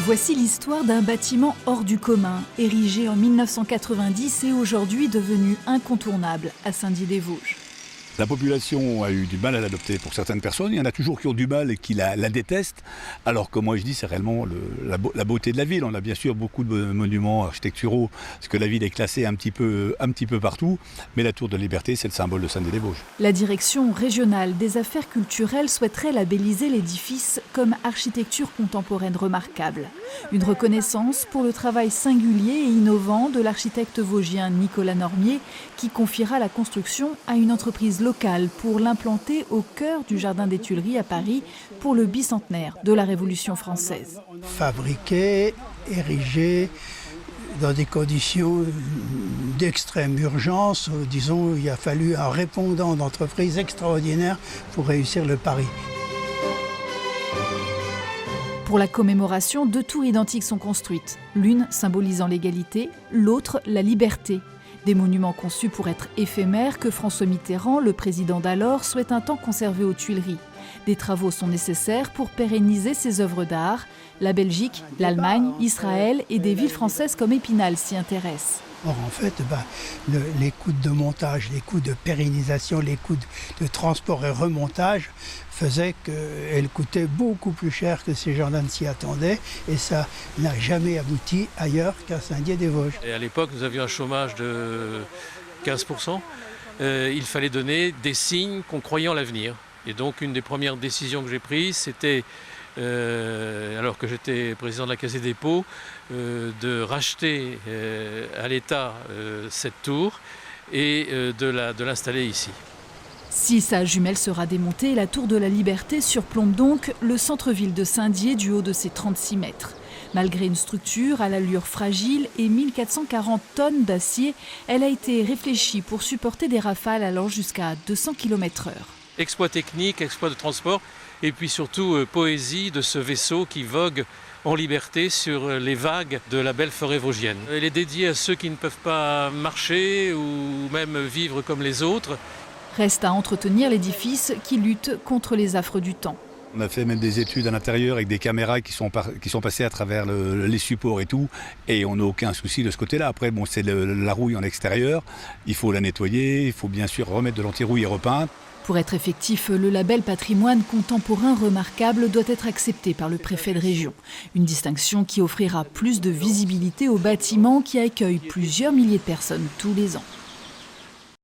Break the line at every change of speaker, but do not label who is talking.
Voici l'histoire d'un bâtiment hors du commun, érigé en 1990 et aujourd'hui devenu incontournable à Saint-Dié-des-Vosges.
La population a eu du mal à l'adopter pour certaines personnes. Il y en a toujours qui ont du mal et qui la détestent. Alors que moi je dis c'est réellement la beauté de la ville. On a bien sûr beaucoup de monuments architecturaux parce que la ville est classée un petit peu partout. Mais la Tour de Liberté, c'est le symbole de Saint-Dié-des-Vosges.
La direction régionale des affaires culturelles souhaiterait labelliser l'édifice comme architecture contemporaine remarquable. Une reconnaissance pour le travail singulier et innovant de l'architecte vosgien Nicolas Normier qui confiera la construction à une entreprise locale pour l'implanter au cœur du Jardin des Tuileries à Paris pour le bicentenaire de la Révolution française.
Fabriqué, érigé dans des conditions d'extrême urgence, disons, il a fallu un répondant d'entreprise extraordinaire pour réussir le pari.
Pour la commémoration, 2 tours identiques sont construites, l'une symbolisant l'égalité, l'autre la liberté. Des monuments conçus pour être éphémères que François Mitterrand, le président d'alors, souhaite un temps conserver aux Tuileries. Des travaux sont nécessaires pour pérenniser ces œuvres d'art. La Belgique, l'Allemagne, Israël et des villes françaises comme Épinal s'y intéressent.
Or, en fait, les coûts de montage, les coûts de pérennisation, les coûts de transport et remontage faisaient qu'elle coûtait beaucoup plus cher que ces jardins ne s'y attendaient. Et ça n'a jamais abouti ailleurs qu'à Saint-Dié-des-Vosges.
Et à l'époque, nous avions un chômage de 15%. Il fallait donner des signes qu'on croyait en l'avenir. Et donc, une des premières décisions que j'ai prises, c'était, alors que j'étais président de la Caisse des dépôts, de racheter à l'État cette tour et de l'installer ici.
Si sa jumelle sera démontée, la Tour de la Liberté surplombe donc le centre-ville de Saint-Dié du haut de ses 36 mètres. Malgré une structure à l'allure fragile et 1440 tonnes d'acier, elle a été réfléchie pour supporter des rafales allant jusqu'à 200 km/h.
Exploit technique, exploit de transport et puis surtout poésie de ce vaisseau qui vogue en liberté sur les vagues de la belle forêt vosgienne. Elle est dédiée à ceux qui ne peuvent pas marcher ou même vivre comme les autres.
Reste à entretenir l'édifice qui lutte contre les affres du temps.
On a fait même des études à l'intérieur avec des caméras qui sont passées à travers les supports et tout, et on n'a aucun souci de ce côté-là. Après, bon, c'est la rouille en extérieur, il faut la nettoyer, il faut bien sûr remettre de l'anti-rouille et repeindre.
Pour être effectif, le label patrimoine contemporain remarquable doit être accepté par le préfet de région. Une distinction qui offrira plus de visibilité au bâtiment qui accueille plusieurs milliers de personnes tous les ans.